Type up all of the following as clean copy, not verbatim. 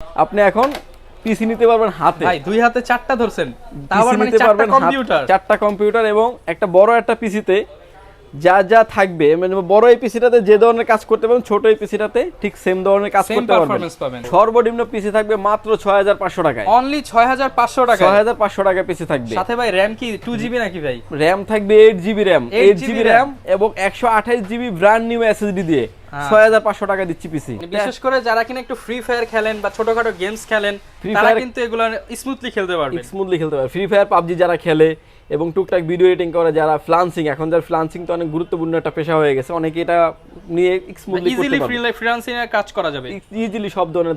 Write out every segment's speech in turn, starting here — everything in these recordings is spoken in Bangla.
আপনি এখন পিসি নিতে পারবেন হাতে। ভাই দুই হাতে চারটা ধরছেন, তাও পিসি আবার মানে নিতে চারটা পারবেন কম্পিউটার। চারটা কম্পিউটার এবং একটা বড় একটা পিসিতে যা যা থাকবে, মানে বড় এই পিসিটাতে যে ধরনের কাজ করতে পারবেন ছোট এই পিসিটাতে ঠিক সেম ধরনের কাজ করতে পারবেন। সর্বনিম্ন পিসি থাকবে মাত্র 6500 টাকায়। অনলি 6500 টাকা। 6500 টাকা পিসি থাকবে। সাথে ভাই র‍্যাম কি 2GB নাকি ভাই? র‍্যাম থাকবে 8GB র‍্যাম, 8GB র‍্যাম এবং 128GB ব্র্যান্ড নিউ এসএসডি দিয়ে 6500 টাকা দিচ্ছি পিসি। বিশেষ করে যারা কিনা একটু ফ্রি ফায়ার খেলেন বা ছোটখাটো গেমস খেলেন তারা কিন্তু এগুলো স্মুথলি খেলতে পারবে। ফ্রি ফায়ার পাবজি যারা খেলে এবং টুকটাক ভিডিও এডিটিং করে, যারা ফ্রিল্যান্সিং, এখন যারা ফ্রিল্যান্সিং তো অনেক গুরুত্বপূর্ণ একটা পেশা হয়ে গেছে, অনেকে এটা নিয়ে স্মুথলি ইজিলি ফ্রিল্যান্সিং এর কাজ করা যাবে, ইজিলি সব ধরনের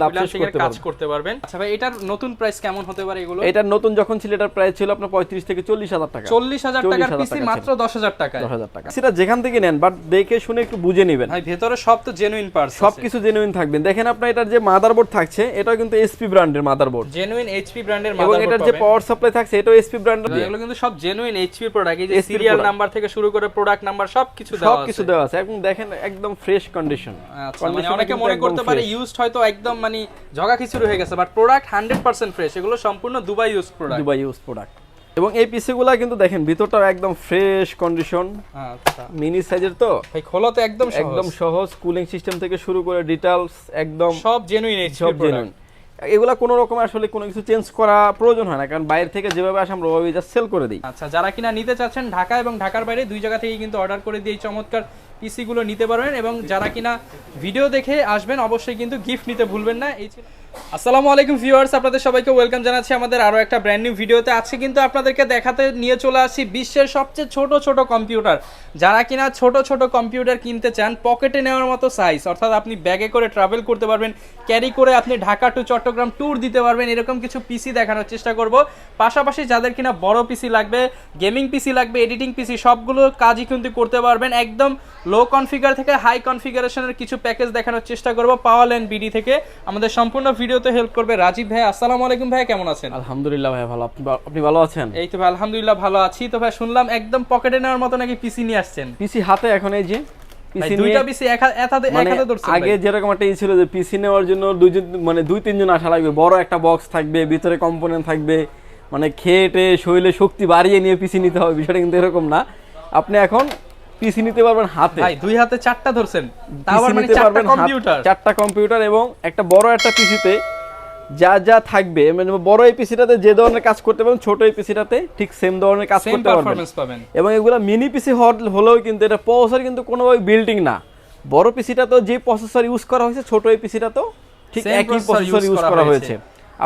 কাজ করতে পারবেন। আচ্ছা ভাই এটার নতুন প্রাইস কেমন হতে পারে এগুলো? এটার নতুন যখন ছিল এটার প্রাইস ছিল আপনার 35 থেকে 40000 টাকা। 40000 টাকার পিসি মাত্র 10000 টাকায়। 10000 টাকা। সেটা যেখান থেকে নেন বাট দেখে শুনে একটু বুঝে নেবেন ভাই, ভেতরে সব তো জেনুইন পার্টস, সবকিছু জেনুইন থাকবে। দেখেন আপনার এটার যে মাদারবোর্ড থাকছে এটাও কিন্তু এসপি ব্র্যান্ডের মাদারবোর্ড, জেনুইন এইচপি ব্র্যান্ডের মাদারবোর্ড। এবং এটার যে পাওয়ার সাপ্লাই থাকছে এটাও এসপি ব্র্যান্ডের। এগুলো কিন্তু সব জেনুইন এইচপি প্রোডাক্ট, এই যে সিরিয়াল নাম্বার থেকে শুরু করে প্রোডাক্ট নাম্বার সবকিছু দেওয়া আছে। এখন দেখেন একদম ফ্রেশ কন্ডিশন। আচ্ছা, মানে অনেকে মনে করতে পারে ইউজড হয়তো একদম মানে জগা খিচুড়ি হয়ে গেছে, বাট প্রোডাক্ট 100% ফ্রেশ। এগুলো সম্পূর্ণ দুবাই ইউজ প্রোডাক্ট। এবং এই পিসিগুলা কিন্তু দেখেন ভিতরটাও একদম ফ্রেশ কন্ডিশন। আচ্ছা, মিনি সাইজের তো ভাই, খোলা তো একদম সহজ। কুলিং সিস্টেম থেকে শুরু করে ডিটেইলস একদম সব জেনুইন এইচপি প্রোডাক্ট। এগুলা কোনো রকম আসলে কোনো কিছু চেঞ্জ করা প্রয়োজন হয় না, কারণ বাইরে থেকে যেভাবে আসে আমরা ওইভাবে জাস্ট সেল করে দিই। আচ্ছা, যারা কিনা নিতে চাচ্ছেন ঢাকা এবং ঢাকার বাইরে দুই জায়গা থেকে কিন্তু অর্ডার করে দিয়ে চমৎকার পিসি গুলো নিতে পারবেন। এবং যারা কিনা ভিডিও দেখে আসবেন অবশ্যই কিন্তু গিফট নিতে ভুলবেন না। এই ছিল। আসসালামু আলাইকুম ভিউয়ার্স, আপনাদের সবাইকে ওয়েলকাম জানাচ্ছি আমাদের আরো একটা ব্র্যান্ড নিউ ভিডিওতে। আজকে কিন্তু আপনাদেরকে দেখাতে নিয়ে চলে আসছি বিশ্বের সবচেয়ে ছোট কম্পিউটার। যারা কিনা ছোট কম্পিউটার কিনতে চান পকেটে নেওয়ার মতো সাইজ, অর্থাৎ আপনি ব্যাগে করে ট্রাভেল করতে পারবেন, ক্যারি করে আপনি ঢাকা টু চট্টগ্রাম ট্যুর দিতে পারবেন, এরকম কিছু পিসি দেখানোর চেষ্টা করব। পাশাপাশি যাদের কিনা বড় পিসি লাগবে, গেমিং পিসি লাগবে, এডিটিং পিসি, সবগুলো কাজই কিন্তু করতে পারবেন। একদম লো কনফিগার থেকে হাই কনফিগারেশনের কিছু প্যাকেজ দেখানোর চেষ্টা করব পাওয়ার ল্যান্ড বিডি থেকে। আমাদের সম্পূর্ণ ভিডিওতে হেল্প করবে রাজীব ভাই। আসসালামু আলাইকুম ভাই, কেমন আছেন? আলহামদুলিল্লাহ ভাই ভালো, আপনি ভালো আছেন? এই তো ভাই আলহামদুলিল্লাহ ভালো আছি। তো ভাই শুনলাম একদম পকেটে নেওয়ার মতো নাকি পিসি নিয়ে আসছেন। পিসি হাতে এখন এই যে পিসি দুইটা পিসি এক হাতে ধরছেন। আগে যেরকম একটা ছিল যে পিসি নেওয়ার জন্য দুই তিনজন আসা লাগবে, বড় একটা বক্স থাকবে, ভিতরে কম্পোনেন্ট থাকবে, মানে খেটে শরীরে শক্তি বাড়িয়ে নিয়ে পিসি নিতে হবে, বিষয়টা কিন্তু এরকম না। আপনি এখন পিসি নিতে পারবেন হাতে। ভাই দুই হাতে চারটা ধরছেন, তাও আবার মানে চারটা কম্পিউটার এবং একটা বড় একটা পিসিতে যা যা থাকবে, মানে বড় এই পিসিটাতে যে ধরনের কাজ করতে পারবেন ছোট এই পিসিটাতে ঠিক সেম ধরনের কাজ করতে পারবেন। এবং এগুলা মিনি পিসি হলেও কিন্তু এটা প্রসেসর কিন্তু কোনোভাবে বিল্ডিং না। বড় পিসিটা তো যে প্রসেসর ইউজ করা হয়েছে ছোট এই পিসিটা তো ঠিক একই প্রসেসর ইউজ করা হয়েছে।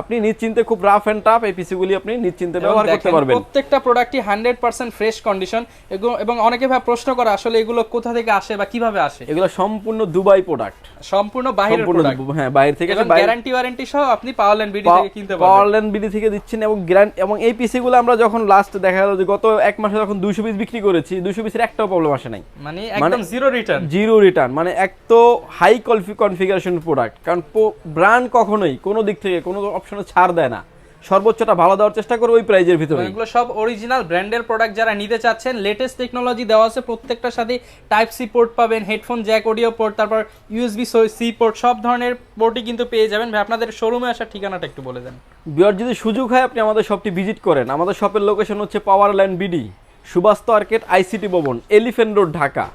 আপনি নিশ্চিন্তে খুব রাফ এন্ড টাফ এই পিসিগুলি আপনি নিশ্চিন্তে ব্যবহার করতে পারবেন। প্রত্যেকটা প্রোডাক্টই 100% ফ্রেশ কন্ডিশন। এবং অনেকে ভাই প্রশ্ন করে আসলে এগুলো কোথা থেকে আসে বা কিভাবে আসে। এগুলো সম্পূর্ণ দুবাই প্রোডাক্ট, সম্পূর্ণ বাইরের প্রোডাক্ট। হ্যাঁ, বাইরে থেকে। গ্যারান্টি ওয়ারেন্টি সহ আপনি পাওয়ার ল্যান্ড বিডি থেকে কিনতে পারবেন। পাওয়ার ল্যান্ড বিডি থেকে দিচ্ছেন এবং এই পিসিগুলো আমরা যখন লাস্ট দেখা গেল যে গত এক মাসে যখন 200 পিস বিক্রি করেছি, 200 পিসের একটাও প্রবলেম আসে নাই, মানে একদম জিরো রিটার্ন। মানে এক তো হাই কনফিগারেশন প্রোডাক্ট, কারণ ব্র্যান্ড কখনোই কোনো দিক থেকে কোনো অপশনে ছাড় দেয় না, সর্বোচ্চটা ভালো দেওয়ার চেষ্টা করবে ওই প্রাইজের ভিতরে। এগুলো সব অরিজিনাল ব্র্যান্ডের প্রোডাক্ট। যারা নিতে চাচ্ছেন লেটেস্ট টেকনোলজি দেওয়া আছে, প্রত্যেকটার সাথে টাইপ সি পোর্ট পাবেন, হেডফোন জ্যাক, অডিও পোর্ট, তারপর ইউএসবি সি পোর্ট, সব ধরনের পোর্টই কিন্তু পেয়ে যাবেন। ভাই আপনাদের শোরুমে আসার ঠিকানাটা একটু বলে দেন। বিয়ার যদি সুযোগ হয় আপনি আমাদের শপটি ভিজিট করেন। আমাদের শপের লোকেশন হচ্ছে power land BD, Subastu arcade, ICT Bhaban, elephant road, Dhaka.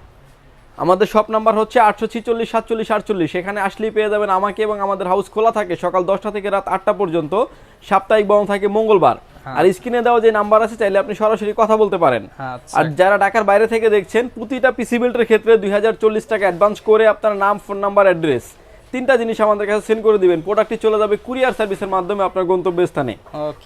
আমাদের শপ নাম্বার হচ্ছে 846 47 48। সেখানে আসলেই পেয়ে যাবেন আমাকে, এবং আমাদের হাউস খোলা থাকে সকাল 10টা থেকে রাত 8টা পর্যন্ত, সাপ্তাহিক বন্ধ থাকে মঙ্গলবার। আর স্ক্রিনে দেওয়া যে নাম্বার আছে চাইলে আপনি সরাসরি কথা বলতে পারেন। আর যারা ঢাকার বাইরে থেকে দেখছেন, প্রতিটা পিসি বিল্ডের ক্ষেত্রে 2040 টাকা অ্যাডভান্স করে আপনার নাম, ফোন নাম্বার, অ্যাড্রেস, তিনটা জিনিস আমাদের কাছে সেন্ড করে দিবেন। প্রোডাক্টটি চলে যাবে কুরিয়ার সার্ভিসের মাধ্যমে আপনার গন্তব্যস্থানে।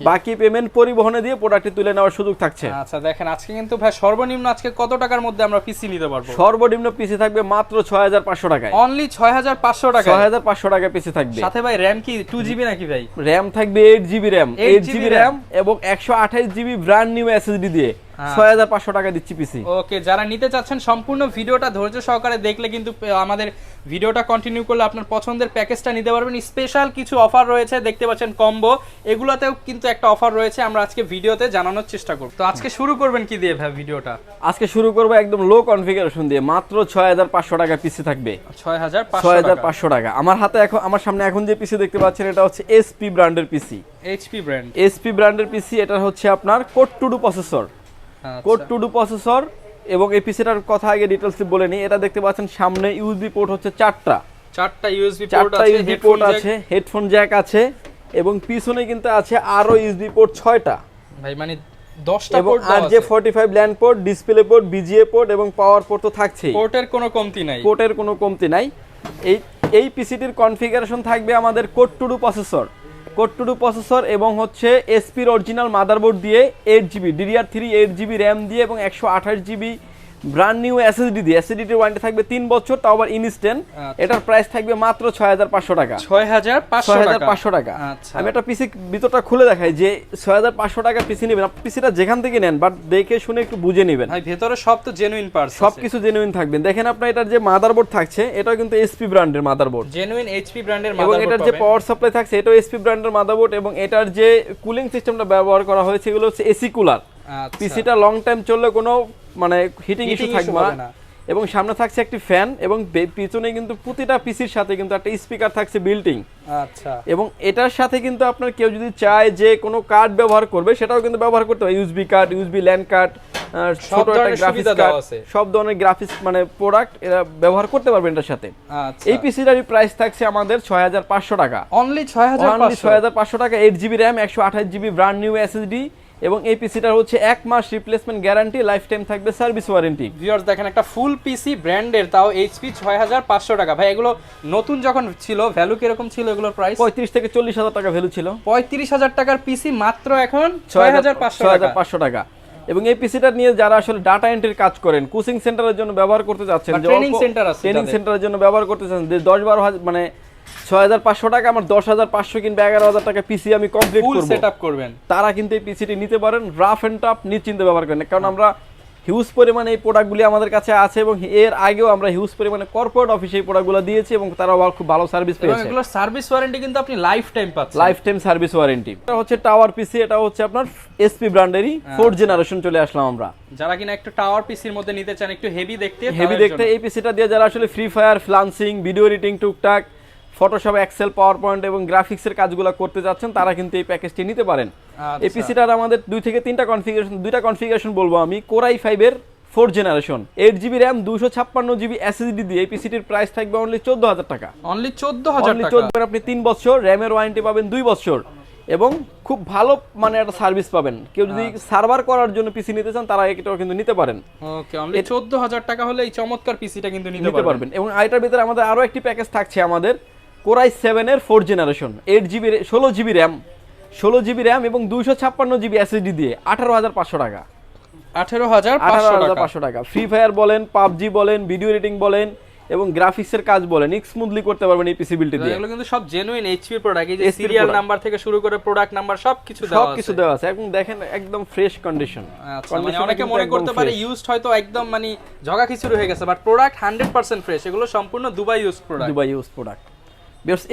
বাকি পেমেন্ট পরিবহনে দিয়ে প্রোডাক্টটি তুলে নেওয়ার সুযোগ থাকছে। আচ্ছা দেখেন আজকে কিন্তু ভাই সর্বনিম্ন আজকে কত টাকার মধ্যে আমরা পিসি নিতে পারবো? সর্বনিম্ন পিসি থাকবে মাত্র 6500 টাকায়। অনলি 6500 টাকা। 6500 টাকা পিসি থাকবে। সাথে ভাই র‍্যাম কি 2GB নাকি ভাই? র‍্যাম থাকবে 8GB র‍্যাম, 8GB র‍্যাম এবং 128GB ব্র্যান্ড নিউ এসএসডি দিয়ে 6500 টাকা দিচ্ছি পিসি। ওকে, যারা নিতে চাচ্ছেন সম্পূর্ণ ভিডিওটা ধৈর্য সহকারে দেখলে কিন্তু আমাদের ভিডিওটা কন্টিনিউ করলে আপনার পছন্দের প্যাকেজটা নিতে পারবেন। স্পেশাল কিছু অফার রয়েছে, দেখতে পাচ্ছেন কম্বো, এগুলোতেও কিন্তু একটা অফার রয়েছে, আমরা আজকে ভিডিওতে জানানোর চেষ্টা করব। তো আজকে শুরু করবেন কি দিয়ে ভাই ভিডিওটা? আজকে শুরু করব একদম লো কনফিগারেশন দিয়ে, মাত্র 6500 টাকা পিসি থাকবে। 6500 টাকা। আমার হাতে এখন, আমার সামনে এখন যে পিসি দেখতে পাচ্ছেন এটা হচ্ছে এসপি ব্র্যান্ডের পিসি। এসপি ব্র্যান্ডের পিসি, এটা হচ্ছে আপনার code to do processor, code to do processor. এবং এই পিসিটার কথা আগে ডিটেইলসে বলে নিই। এটা দেখতে পাচ্ছেন সামনে ইউএসবি পোর্ট হচ্ছে চারটা ইউএসবি পোর্ট আছে, হেডফোন জ্যাক আছে, এবং পিছনে কিন্তু আছে আরো ইউএসবি পোর্ট 6টা ভাই, মানে 10টা পোর্ট আছে। আর যে 45 land port, display port, VGA port এবং পাওয়ার পোর্ট তো থাকছেই, পোর্টের কোনো কমতি নাই। এই পিসিটির কনফিগারেশন থাকবে আমাদের কোড টু ডু প্রসেসর এবং হচ্ছে এসপির অরিজিনাল মাদারবোর্ড দিয়ে 8GB DDR3 8GB RAM দিয়ে এবং 128GB ব্র্যান্ড নিউ এসএসডি দিয়ে। এসএসডির ওয়ারেন্টি থাকবে 3 বছর, তাও আবার ইনস্ট্যান্ট। এটার প্রাইস থাকবে মাত্র 6500 টাকা। 6500 টাকা। আমি একটা পিসি ভিতরটা খুলে দেখাই যে 6500 টাকা পিসি নেবেন, পিসিটা যেখান থেকে নেন বাট দেখে শুনে একটু বুঝে নেবেন ভাই, ভেতরে সব তো জেনুইন পার্টস, সবকিছু জেনুইন থাকবেন। দেখেন আপনার এটার যে মাদারবোর্ড থাকছে এটাও কিন্তু এসপি ব্র্যান্ডের মাদারবোর্ড, জেনুইন এইচপি ব্র্যান্ডের মাদারবোর্ড। এবং এটার যে পাওয়ার সাপ্লাই থাকছে এটাও এসপি ব্র্যান্ডের মাদারবোর্ড, এবং এটার যে কুলিং সিস্টেমটা ব্যবহার করা হয়েছে এগুলো হচ্ছে এসি কুলার। পিসিটা লং টাইম চললে কোনো মানে হিটিং ইস্যু থাকবে না। এবং সামনে থাকছে একটি ফ্যান, এবং পিছনে কিন্তু প্রতিটা পিসির সাথে কিন্তু একটা স্পিকার থাকছে বিল্টিং। আচ্ছা, এবং এটার সাথে কিন্তু আপনার কেউ যদি চায় যে কোনো কার্ড ব্যবহার করবে সেটাও কিন্তু ব্যবহার করতে হয়, USB card, USB land card, ছোট একটা গ্রাফিক্স কার্ড, সব ধরনের গ্রাফিক্স মানে প্রোডাক্ট এরা ব্যবহার করতে পারবেন এটার সাথে। এই পিসিটার প্রাইস থাকছে আমাদের 6500 টাকা, অনলি 6500 টাকা। 8GB RAM 128GB brand new SSD, এবং এই পিসিটার হচ্ছে 1 মাস রিপ্লেসমেন্ট গ্যারান্টি, লাইফ টাইম থাকবে সার্ভিস ওয়ারেন্টি। ভিউয়ার্স দেখেন একটা ফুল পিসি ব্র্যান্ডের, তাও এইচপি 6500 টাকা। ভাই এগুলো নতুন যখন ছিল ভ্যালু কিরকম ছিল এগুলোর প্রাইস? 35 থেকে 40,000 টাকা ভ্যালু ছিল। 35,000 টাকার পিসি মাত্র এখন 6500 টাকা। এবং এই পিসিটা নিয়ে যারা আসলে ডাটা এন্ট্রির কাজ করেন, কোচিং সেন্টারের জন্য ব্যবহার করতে যাচ্ছেন, ট্রেনিং সেন্টারের জন্য ব্যবহার করতে চাচ্ছেন, 10-12 হাজার মানে 6500 টাকা আমার 10,500 কিংবা 11,000 টাকা পিসি আমি কমপ্লিট করব, ফুল সেটআপ করবেন, তারা কিন্তু এই পিসিটি নিতে পারেন। রাফ এন্ড টাফ নিশ্চিন্তে ব্যবহার করেন, কারণ আমরা হিউজ পরিমাণে এই প্রোডাক্টগুলি আমাদের কাছে আছে, এবং এর আগেও আমরা হিউজ পরিমাণে কর্পোরেট অফিসে এই প্রোডাক্টগুলো দিয়েছি এবং তারা খুব ভালো সার্ভিস পেয়েছে। এবং এগুলোর সার্ভিস ওয়ারেন্টি কিন্তু আপনি লাইফ টাইম পাচ্ছেন, লাইফ টাইম সার্ভিস ওয়ারেন্টি। এটা হচ্ছে টাওয়ার পিসি, এটা হচ্ছে আপনার এসপি ব্র্যান্ডেরই 4th জেনারেশন চলে আসলাম আমরা। যারা কিনা একটু টাওয়ার পিসির মধ্যে নিতে চান, একটু হেভি দেখতে এই পিসিটা দিয়ে যারা আসলে free fire, freelancing, video editing, টুকটাক ফটোশপ, এক্সেল, পাওয়ার পয়েন্ট এবং গ্রাফিক্সের কাজগুলো করতে যাচ্ছেন, তারা কিন্তু এই প্যাকেজটি নিতে পারেন। এই পিসিটার আমাদের 2 থেকে 3টা কনফিগারেশন, 2টা কনফিগারেশন বলবো আমি। কোর i5 এর 4th generation 8GB RAM 256GB SSD দিয়ে এই পিসিটির প্রাইস থাকবে অনলি 14000 টাকা। অনলি 14000 টাকা। আপনি 3 বছর র্যামের ওয়ারেন্টি পাবেন 2 বছর, এবং খুব ভালো মানে একটা সার্ভিস পাবেন। কেউ যদি সার্ভার করার জন্য পিসি নিতে চান তারা এটাও কিন্তু নিতে পারেন। ওকে, অনলি 14000 টাকা হলে এই চমৎকার পিসিটা কিন্তু নিতে পারবেন। এবং এটার ভিতরে আমাদের আরো একটি প্যাকেজ থাকছে আমাদের, কোর i7 এর 4th generation 8GB 16GB RAM এবং 256GB SSD দিয়ে 18500 টাকা। 18500 টাকা। ফ্রি ফায়ার বলেন, পাবজি বলেন, ভিডিও এডিটিং বলেন এবং গ্রাফিক্সের কাজ বলেন, স্মুথলি করতে পারবেন এই পিসি বিল্ডটি দিয়ে। এগুলো কিন্তু সব জেনুইন এইচপি প্রোডাক্ট, এই যে সিরিয়াল নাম্বার থেকে শুরু করে প্রোডাক্ট নাম্বার সবকিছু দেওয়া আছে। এখন দেখেন একদম ফ্রেশ কন্ডিশন। মানে অনেকে মনে করতে পারে ইউজড হয়তো একদম মানে জগা খিচুড়ি হয়ে গেছে, বাট প্রোডাক্ট 100% ফ্রেশ। এগুলো সম্পূর্ণ দুবাই ইউজ প্রোডাক্ট।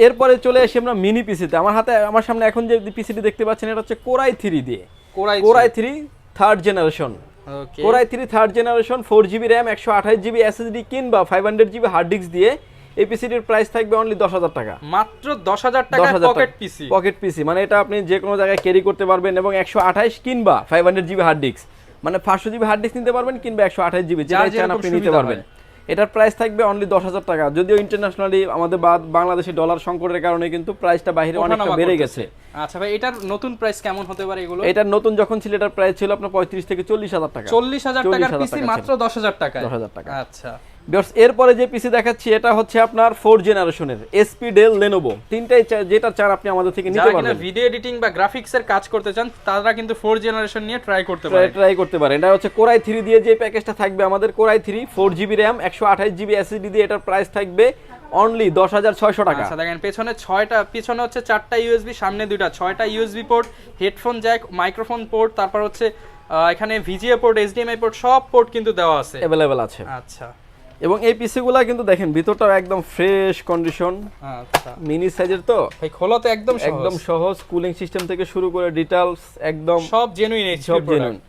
এরপরে চলে আসি আমরা মিনি পিসিতে। আমার সামনে এখন যে পিসিটি দেখতে পাচ্ছেন এটা হচ্ছে কোর i3 দিয়ে, core i3 3rd generation. Core i3 3rd generation 4GB RAM 128GB SSD কিংবা 500GB হার্ড ডিস্ক দিয়ে এই পিসিটির প্রাইস থাকবে অনলি 10000 টাকা। মাত্র 10000 টাকা পকেট পিসি, মানে এটা আপনি যে কোনো জায়গায় ক্যারি করতে পারবেন। এবং 128 কিংবা 500GB হার্ড ডিস্ক, মানে 500GB হার্ড ডিস্ক নিতে পারবেন কিংবা 128GB যেটা চান আপনি নিতে পারবেন। এটার প্রাইস থাকবে অনলি 10000 টাকা। যদিও ইন্টারন্যাশনালি আমাদের বাংলাদেশে ডলার সংকটের কারণে কিন্তু প্রাইসটা বাইরে অনেকটা বেড়ে গেছে। আচ্ছা ভাই, এটার নতুন প্রাইস কেমন হতে পারে এগুলো? এটার নতুন যখন ছিল এটার প্রাইস ছিল আপনার 35 থেকে 40000 টাকা। 40000 টাকার পিসি মাত্র 10000 টাকা। আচ্ছা ভিউয়ার্স, এরপরে যে পিসি দেখাচ্ছি এটা হচ্ছে আপনার 4th জেনারেশনের এসপি ডেল লেনোভো। তিনটাই যেটা চান আপনি আমাদের থেকে নিতে পারবেন। যারা ভিডিও এডিটিং বা গ্রাফিক্সের কাজ করতে চান তারা কিন্তু 4th জেনারেশন নিয়ে ট্রাই করতে পারেন। এটা হচ্ছে কোর i3 দিয়ে যে প্যাকেজটা থাকবে আমাদের, core i3 4GB RAM 128GB SSD দিয়ে এটার প্রাইস থাকবে অনলি 10600 টাকা। আচ্ছা দেখেন পিছনে হচ্ছে 4টা ইউএসবি, সামনে 2টা, 6টা USB port, headphone jack, microphone port, তারপর হচ্ছে এখানে ভিজিএ পোর্ট, এইচডিএমআই পোর্ট সব পোর্ট কিন্তু দেওয়া আছে, अवेलेबल আছে। আচ্ছা, এবং এই পিসিগুলো কিন্তু দেখেন ভিতরটাও একদম ফ্রেশ কন্ডিশন। আচ্ছা, মিনি সাইজের তো ভাই খোলা তো একদম সহজ, কুলিং সিস্টেম থেকে শুরু করে ডিটেইলস একদম সব জেনুইন এইচপি প্রোডাক্ট।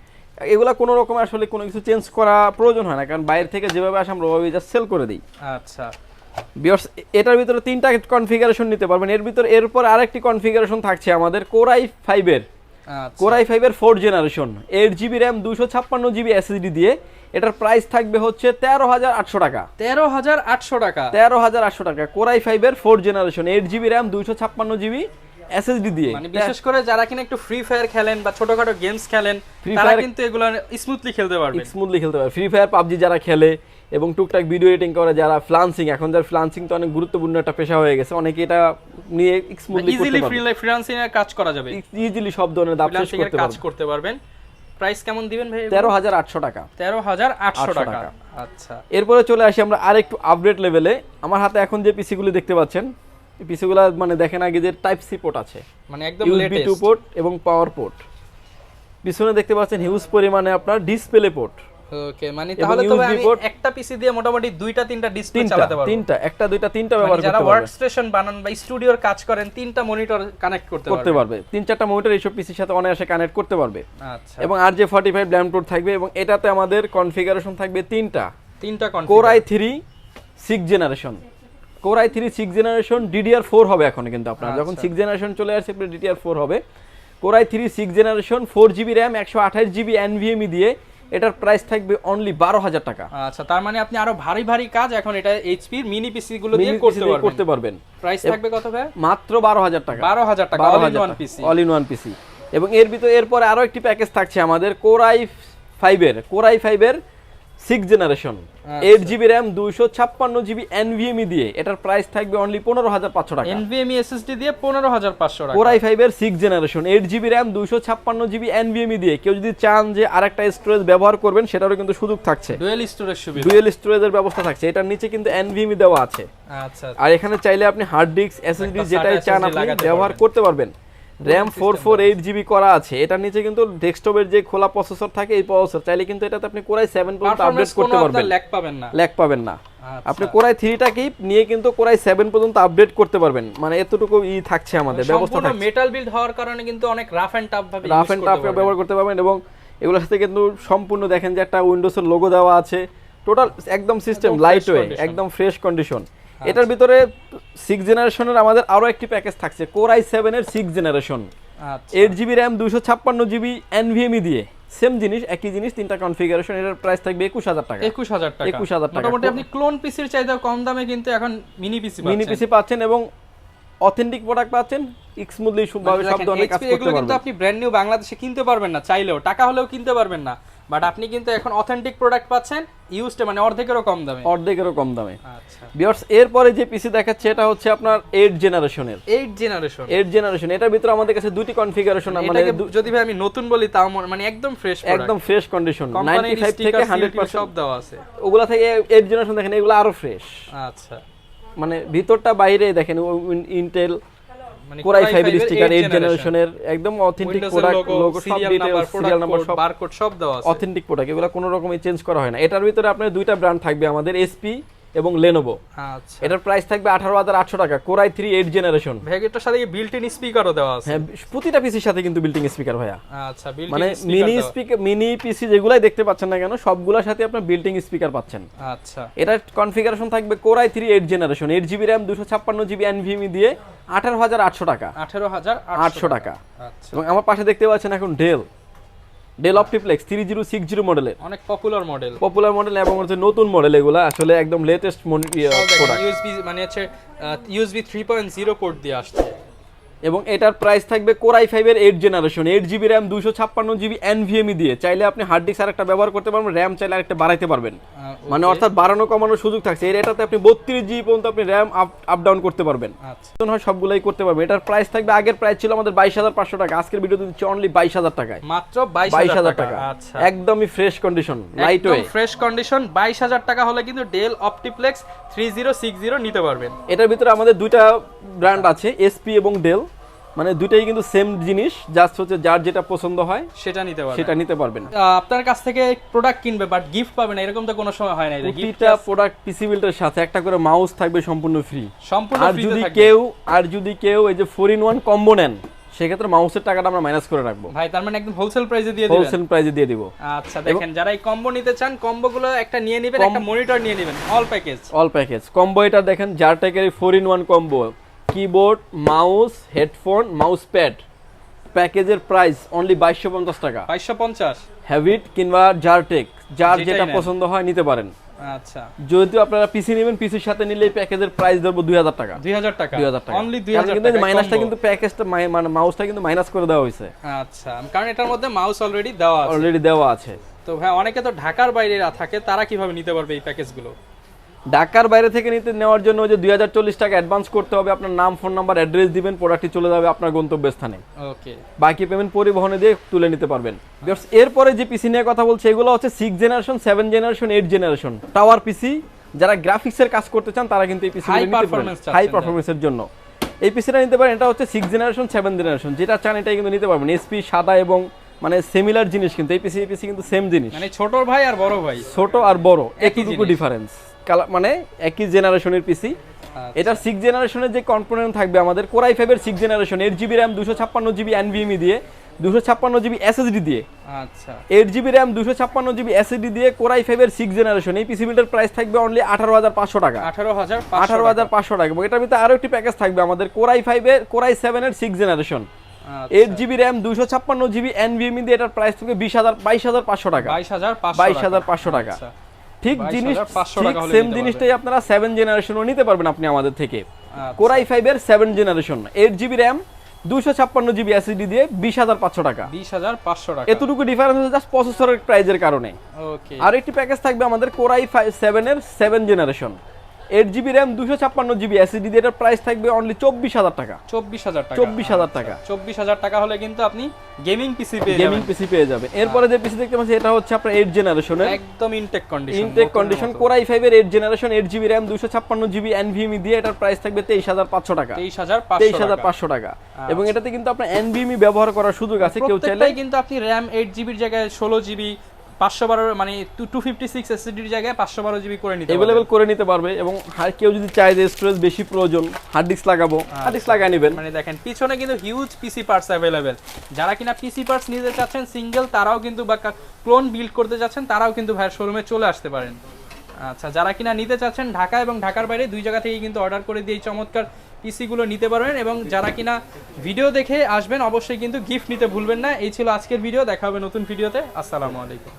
এগুলা কোনো রকম আসলে কোনো কিছু চেঞ্জ করা প্রয়োজন হয় না, কারণ বাইরে থেকে যেভাবে আসে আমরা ওইভাবে জাস্ট সেল করে দিই। আচ্ছা, ভিউয়ার্স এটার ভিতরে তিনটা কনফিগারেশন নিতে পারবেন। এরপর আরেকটি কনফিগারেশন থাকছে আমাদের কোর i5 এর, কোর i5 এর 4th generation 8GB RAM 256GB SSD দিয়ে। এটার প্রাইস থাকবে হচ্ছে 13,800 টাকা। 13,800 টাকা, 13,800 টাকা কোর i5 এর 4th generation 8GB RAM 256GB SSD দিয়ে। মানে বিশেষ করে যারা কিনা একটু ফ্রি ফায়ার খেলেন বা ছোটখাটো গেমস খেলেন তারা কিন্তু এগুলো স্মুথলি খেলতে পারবে। ফ্রি ফায়ার পাবজি যারা খেলে এবং টুকটাক ভিডিও এডিটিং করে, যারা ফ্রিল্যান্সিং, এখন যারা ফ্রিল্যান্সিং তো অনেক গুরুত্বপূর্ণ একটা পেশা হয়ে গেছে, অনেকে এটা নিয়ে স্মুথলি করতে ইজিলি পারবে, ফ্রিল্যান্সিং এর কাজ করা যাবে, ইজিলি সব ধরনের দাপ শেষ করতে পারবেন। প্রাইস কেমন দিবেন ভাই? 13,800 টাকা। 13,800 টাকা। আচ্ছা, এরপরে চলে আসি আমরা আরেকটু আপডেট লেভেলে। আমার হাতে এখন যে পিসিগুলো দেখতে পাচ্ছেন, এই পিসিগুলো মানে দেখেন আগে যে টাইপ সি পোর্ট আছে, মানে একদম USB 2 পোর্ট এবং পাওয়ার পোর্ট। পিছনে দেখতে পাচ্ছেন হিউজ পরিমাণে আপনার ডিসপ্লে পোর্ট। ওকে, মানে তাহলে তো আমি একটা পিসি দিয়ে মোটামুটি দুইটা তিনটা ডিসপ্লে চালাতে পারবো। একটা দুইটা তিনটা ব্যবহার করতে পারবেন। যারা ওয়ার্ক স্টেশন বানান বা স্টুডিওর কাজ করেন তিনটা মনিটর কানেক্ট করতে পারবে। তিন চারটা মনিটর এইসব পিসির সাথে অনায়াসে কানেক্ট করতে পারবে। আচ্ছা, এবং RJ45 র্যাম পোর্ট থাকবে এবং এটাতে আমাদের কনফিগারেশন থাকবে তিনটা configuration. Core i3 6 generation, core i3 6 generation DDR4 হবে এখন, কিন্তু আপনার যখন 6 জেনারেশন চলে আসছে DDR4 হবে। Core i3 6 generation 4GB RAM 128GB NVMe দিয়ে। এটার প্রাইস থাকবে অনলি 12,000 টাকা। আচ্ছা, তার মানে আপনি আরো ভারী ভারী কাজ এখন এটা এইচপি এর মিনি পিসি গুলো দিয়ে করতে পারবেন। প্রাইস থাকবে কত ভাই? মাত্র 12,000 টাকা। 12,000 টাকা অল ইন ওয়ান পিসি। এবং এরপরে আরো একটি প্যাকেজ থাকছে আমাদের কোর i5 এর 6 generation 8GB RAM 256GB NVMe দিয়ে। এটার প্রাইস থাকবে অনলি 15,500 টাকা। NVMe SSD দিয়ে 15,500 টাকা। কোর i5 এর 6 generation 8GB RAM 256GB NVMe দিয়ে। কেউ যদি চান যে আরেকটা স্টোরেজ ব্যবহার করবেন সেটারও কিন্তু সুযোগ থাকছে, ডুয়াল স্টোরেজ সুবিধা, ডুয়াল স্টোরেজের ব্যবস্থা থাকছে। এটার নিচে কিন্তু NVMe দেওয়া আছে। আচ্ছা, আর এখানে চাইলে আপনি হার্ড ডিস্ক SSD যেটাই চান আপনি ব্যবহার করতে পারবেন। RAM 448GB করা আছে। এটার নিচে কিন্তু ডেস্কটপের যে খোলা প্রসেসর থাকে এই প্রসেসর চাইলে কিন্তু এটাতে আপনি কোর i7 পর্যন্ত আপডেট করতে পারবেন, ল্যাগ পাবেন না। আপনি কোর i3টাকেই নিয়ে কিন্তু কোর i7 পর্যন্ত আপডেট করতে পারবেন, মানে এতটুকু থাকছে আমাদের ব্যবস্থা থাকছে। মেটাল বিল্ড হওয়ার কারণে কিন্তু অনেক রাফ এন্ড টাফ ভাবে ব্যবহার করতে পারবেন। এবং এগুলোর সাথে কিন্তু সম্পূর্ণ দেখেন যে একটা উইন্ডোজের লোগো দেওয়া আছে। টোটাল একদম সিস্টেম লাইট ওয়েট, একদম ফ্রেশ কন্ডিশন। এটার ভিতরে 6 জেনারেশনের আমাদের আরো একটি প্যাকেজ থাকছে কোর i7 এর 6 generation 8GB RAM 256GB NVMe দিয়ে। সেম জিনিস, একই জিনিস, তিনটা কনফিগারেশন। এটার প্রাইস থাকবে 21,000 টাকা। 21,000 টাকা। মোটামুটি আপনি ক্লোন পিসির চাইতে কম দামে কিন্তু এখন মিনি পিসি পাচ্ছেন এবং অথেন্টিক প্রোডাক্ট পাচ্ছেন। স্মুথলি সব ধরনের কাজ করতে পারবেন। কিন্তু আপনি ব্র্যান্ড নিউ বাংলাদেশে কিনতে পারবেন না, চাইলেও টাকা হলেও কিনতে পারবেন না, বাট আপনি কিন্তু এখন অথেন্টিক প্রোডাক্ট পাচ্ছেন ইউজড, মানে অর্ধেকেরও কম দামে। আচ্ছা, ভিউয়ার্স এরপরে যে পিসি দেখাচ্ছে এটা হচ্ছে আপনার 8 জেনারেশনের। এটার ভিতরে আমাদের কাছে দুটি কনফিগারেশন, মানে যদি ভাই আমি নতুন বলি তাও মানে একদম ফ্রেশ কন্ডিশন 95 থেকে 100% সব দেওয়া আছে। ওগুলা থেকে 8 জেনারেশন দেখেন এগুলো আরো ফ্রেশ। আচ্ছা, মানে ভিতরটা বাইরে দেখেন ইন্টেল কোর i5 এর স্টিকার 8 জেনারেশনের একদম অথেন্টিক প্রোডাক্ট, লোগো সব ডিটেইলস, সিরিয়াল নাম্বার সব বারকোড সব দেওয়া আছে। অথেন্টিক প্রোডাক্ট, এগুলো কোনো রকমই চেঞ্জ করা হয় না। এটার ভিতরে আপনার দুইটা ব্র্যান্ড থাকবে আমাদের এসপি এবং লেনোভো। আচ্ছা, এটার প্রাইস থাকবে 18,800 টাকা। Core i3 8 generation. ভেগেটার সাথে বিল্ট ইন স্পিকারও দেওয়া আছে। হ্যাঁ, প্রতিটা পিসির সাথে কিন্তু বিল্ট ইন স্পিকার ভাইয়া। আচ্ছা, বিল্ট ইন মানে মিনি পিসি যেগুলাই দেখতে পাচ্ছেন না কেন সবগুলোর সাথে আপনি বিল্ট ইন স্পিকার পাচ্ছেন। আচ্ছা, এটার কনফিগারেশন থাকবে core i3 8 generation 8GB RAM 256GB NVMe দিয়ে 18,800 টাকা। 18,800 টাকা। আচ্ছা, এবং আমার পাশে দেখতে পাচ্ছেন এখন ডেল অপটিপ্লেক্স 3060 মডেলের, অনেক পপুলার মডেল এবং হচ্ছে নতুন মডেল। এগুলা আসলে একদম লেটেস্ট প্রোডাক্ট। ইউএসবি মানে হচ্ছে USB 3.0 পোর্ট দিয়ে আসছে। এবং এটার প্রাইস থাকবে কোর i5 এর 8 generation 8GB RAM 256GB NVMe দিয়ে। চাইলে আপনি হার্ড ডিস্ক আরেকটা ব্যবহার করতে পারবেন, RAM চাইলে আরেকটা বাড়াইতে পারবেন, মানে অর্থাৎ বাড়ানো কমানোর সুযোগ থাকছে। এটাতে আপনি 32GB পর্যন্ত আপনি RAM আপ ডাউন করতে পারবেন। আচ্ছা, হয় সবগুলাই করতে পারবেন। এটার প্রাইস থাকবে, আগের প্রাইস ছিল আমাদের 22,500 টাকা, আজকের ভিডিওতে দিচ্ছি অনলি 22,000 টাকায়, মাত্র 22,000 টাকা। আচ্ছা, একদমই fresh condition, light weight, fresh condition. 22,000 টাকা হলে কিন্তু ডেল অপটিপ্লেক্স 3060 নিতে পারবেন। এটার ভিতরে আমাদের দুইটা ব্র্যান্ড আছে, এসপি এবং ডেল। মানে দুটাই কিন্তু সেম জিনিস, জাস্ট হচ্ছে যার যেটা পছন্দ হয় সেটা নিতে পারবেন। পারবেন। আপনার কাছ থেকে প্রোডাক্ট কিনবে বাট গিফট পাবে না, এরকম তো কোনো সময় হয় না। প্রতিটা প্রোডাক্ট পিসি বিল্ডের সাথে একটা করে মাউস থাকবে সম্পূর্ণ ফ্রি। আর যদি কেউ এই যে 4-in-1 কম্বো নেন, সেক্ষেত্রে মাউসের টাকাটা আমরা মাইনাস করে রাখবো ভাই। তার মানে একদম হোলসেল প্রাইসে দিয়ে দিবেন? হোলসেল প্রাইসে দিয়ে দিব। আচ্ছা দেখেন, যারা এই কম্বো নিতে চান, কম্বোগুলো একটা নিয়ে নেবেন, একটা মনিটর নিয়ে নেবেন, অল প্যাকেজ কম্বো। এটা দেখেন জারটেকের 4-in-1 combo, keyboard, mouse, headphone, mouse pad. প্যাকেজের প্রাইস অনলি 2250 টাকা। 2250। হ্যাভিট কিংবা জারটেক, যার যেটা পছন্দ হয় নিতে পারেন। আচ্ছা, যদি আপনারা পিসি নেবেন, পিসির সাথে নিলে এই প্যাকেজের প্রাইস ধরবো 2000 টাকা। 2000 টাকা অনলি 2000 টাকা। মাইনাসটা কিন্তু প্যাকেজটা মানে মাউসটা কিন্তু মাইনাস করে দেওয়া হয়েছে। আচ্ছা, কারণ এটার মধ্যে মাউস অলরেডি দেওয়া আছে। তো ভাই অনেকে তো ঢাকার বাইরে থাকে, তারা কিভাবে নিতে পারবে এই প্যাকেজগুলো? ঢাকার বাইরে থেকে নেওয়ার জন্য যে 2040 টাকা অ্যাডভান্স করতে হবে। আপনার নাম, ফোন নাম্বার, অ্যাড্রেস দিবেন, প্রোডাক্টটি চলে যাবে আপনার গন্তব্যস্থানে। ওকে, বাকি পেমেন্ট পরিবহনে দিয়ে তুলে নিতে পারবেন। এরপরে যে পিসি নিয়ে কথা বলছে, এগুলো হচ্ছে 6 জেনারেশন, 7 জেনারেশন, 8 জেনারেশন টাওয়ার পিসি। যারা গ্রাফিক্সের কাজ করতে চান তারা কিন্তু এই পিসি হাই পারফরমেন্সের জন্য এই পিসিটা নিতে পারেন। এটা হচ্ছে 6 জেনারেশন, 7 জেনারেশন, যেটা চান এটাই কিন্তু নিতে পারবেন। এসপি সাদা এবং মানে সিমিলার জিনিস, কিন্তু এই পিসি কিন্তু সেম জিনিস, মানে ছোট ভাই আর বড় ভাই, ছোট আর বড় একটুকু ডিফারেন্স, মানে একই জেনারেশনের পিসি। এটা 6 জেনারেশনের যে কম্পোনেন্ট থাকবে আমাদের, কোর i5 এর 6 generation, 8GB RAM, 256GB NVMe দিয়ে, 256GB SSD দিয়ে। আচ্ছা, 8GB RAM, 256GB SSD দিয়ে কোর i5 এর 6 জেনারেশন। এই পিসি বিল্ডের প্রাইস থাকবে অনলি 18500 টাকা। 18500 টাকা। এবং এটার ভিতরে আরো একটি প্যাকেজ থাকবে আমাদের, কোর i7 এর 6 generation, 8GB RAM, 256GB NVMe দিয়ে। এটার প্রাইস থাকবে 22500 টাকা। 22500 টাকা। ঠিক জিনিস, সেম জিনিসটাই আপনারা 7 জেনারেশনও নিতে পারবেন আপনি আমাদের থেকে। কোর i5 এর 7 generation, 8GB RAM, 256GB SSD দিয়ে 20500 টাকা। 20500 টাকা। এতটুকু ডিফারেন্স হচ্ছে জাস্ট প্রসেসরের প্রাইসের কারণে। ওকে, আর একটি প্যাকেজ থাকবে আমাদের কোর i7 এর 7 generation, 8GB RAM, 256GB SSD দিয়ে। এটার প্রাইস থাকবে অনলি 24000 টাকা। 24000 টাকা। 24000 টাকা হলে কিন্তু আপনি গেমিং পিসি পেয়ে যাবেন। এরপরে যে পিসি দেখতে পাচ্ছেন, এটা হচ্ছে আপনার 8 জেনারেশনের, একদম ইনটেক কন্ডিশন, কোর i5 এর 8 generation, 8GB RAM, 256GB NVMe দিয়ে। এটার প্রাইস থাকবে 23500 টাকা। 23500 টাকা। এবং এটাতে কিন্তু আপনার NVMe ব্যবহার করার সুযোগ আছে। কেউ চাইলে কিন্তু আপনি RAM 8GB এর জায়গায় 16GB, 512 মানে 256 SSD এর জায়গায় 512GB করে নিতে পারবে। এবং কেউ যদি চায় যে স্টোরেজ বেশি প্রয়োজন, হার্ড ডিস্ক লাগাবো, হার্ড ডিস্ক লাগায় নেবেন। মানে দেখেন পিছনে কিন্তু হিউজ পিসি পার্টস अवेलेबल। যারা কিনা পিসি পার্টস নিতে চাচ্ছেন সিঙ্গেল, তারাও কিন্তু বা ক্লোন বিল্ড করতে যাচ্ছেন, তারাও কিন্তু ভাইয়ের শোরুমে চলে আসতে পারেন। আচ্ছা, যারা কিনা নিতে চাচ্ছেন ঢাকা এবং ঢাকার বাইরে দুই জায়গা থেকে কিন্তু অর্ডার করে দিয়ে এই চমৎকার পিসিগুলো নিতে পারবেন। এবং যারা কিনা ভিডিও দেখে আসবেন, অবশ্যই কিন্তু গিফট নিতে ভুলবেন না। এই ছিল আজকের ভিডিও, দেখা হবে নতুন ভিডিওতে। আসসালামু আলাইকুম।